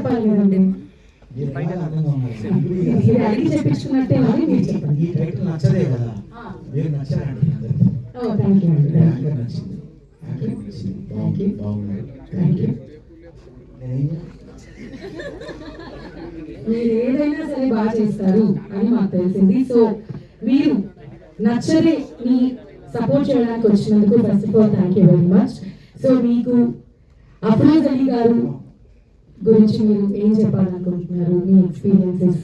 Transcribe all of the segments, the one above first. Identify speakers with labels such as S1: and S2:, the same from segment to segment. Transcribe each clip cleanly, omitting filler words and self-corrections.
S1: చెప్పాలి కదండి. అడిగి చెప్పించుకున్నట్టే అని మీరు చెప్పండి.
S2: ఈ టైటిల్ నచ్చదే కదా, మీరు నచ్చారండి.
S1: థ్యాంక్ యూ అండి.
S2: యాంకర్ నచ్చింది, యాంకర్ నచ్చింది, బాగుంది, బాగున్నాయి.
S1: Thank you. మీరు ఏదైనా సరే బాగా చేస్తారు అని మాకు తెలిసింది. సో మీరు నచ్చరే మీ సపోర్ట్ చేయడానికి వచ్చినందుకు first of all thank you very much. So మీకు అఫ్రోజ్ అలీ గారు గురించి మీరు ఏం చెప్పాలనుకుంటున్నారు, మీ ఎక్స్పీరియన్సెస్?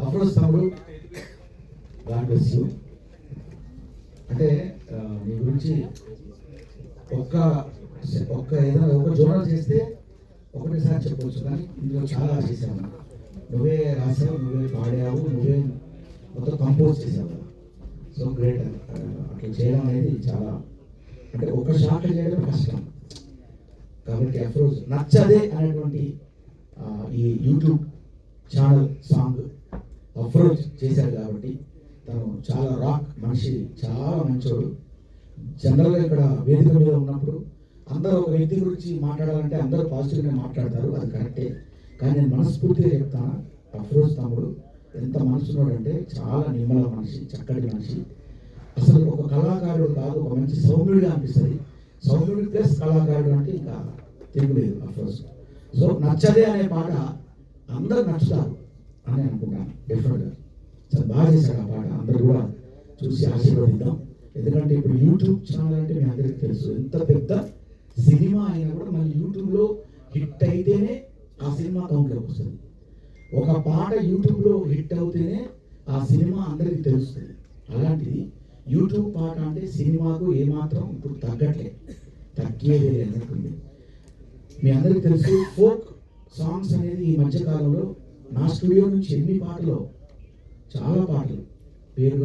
S2: అఫ్రోజ్ తమ్ముడు, గాడ్ బ్లెస్ యూ. అంటే మీ గురించి ఒక్క ఏదైనా ఒక జోనల్ చేస్తే ఒకటేసారి చెప్పవచ్చు, కానీ ఇందులో చాలా చేసావు. నువ్వే రాసావు, నువ్వే పాడావు, నువ్వే మొత్తం కంపోజ్ చేసావు. So great. అట్లా చేయడం అనేది చాలా, అంటే ఒక షాట్ చేయడం కష్టం. కాబట్టి అఫ్రోజ్ నచ్చదే అనేటువంటి ఈ యూట్యూబ్ ఛానల్ సాంగ్ అఫ్రోజ్ చేశారు కాబట్టి తను చాలా రాక్ మనిషి, చాలా మంచోడు. జనరల్గా ఇక్కడ వేదిక మీద ఉన్నప్పుడు అందరూ ఒక వ్యక్తి గురించి మాట్లాడాలంటే అందరూ పాజిటివ్గా మాట్లాడతారు, అది కరెక్టే. కానీ నేను మనస్ఫూర్తిగా చెప్తాను, అఫ్రోజ్ తమ్ముడు ఎంత మనసున్నాడు అంటే చాలా నిర్మల మనిషి, చక్కటి మనిషి. అసలు ఒక కళాకారుడు కాదు, ఒక మంచి సౌమ్యుడిగా అనిపిస్తుంది. సౌమ్యుడి ప్లస్ కళాకారుడు అంటే ఇంకా తిరుగులేదు అఫ్రోజ్. సో నచ్చదే అనే పాట అందరూ నచ్చుతారు అని అనుకుంటాను డెఫినెట్గా. చాలా బాగా చేశాడు ఆ పాట, అందరూ కూడా చూసి ఆశీర్వదిద్దాం. ఎందుకంటే ఇప్పుడు యూట్యూబ్ ఛానల్ అంటే మీ అందరికీ తెలుసు, ఎంత పెద్ద సినిమా అయినా కూడా మళ్ళీ యూట్యూబ్లో హిట్ అయితేనే ఆ సినిమా కౌంట్లోకి వస్తుంది. ఒక పాట యూట్యూబ్లో హిట్ అవుతేనే ఆ సినిమా అందరికీ తెలుస్తుంది. అలాంటిది యూట్యూబ్ పాట అంటే సినిమాకు ఏమాత్రం ఇప్పుడు తగ్గేదే అన్నట్టుంది. మీ అందరికీ తెలుసు, ఫోక్ సాంగ్స్ అనేది ఈ మధ్యకాలంలో నా స్టూడియో నుంచి ఎన్ని పాటలు, చాలా పాటలు పేరు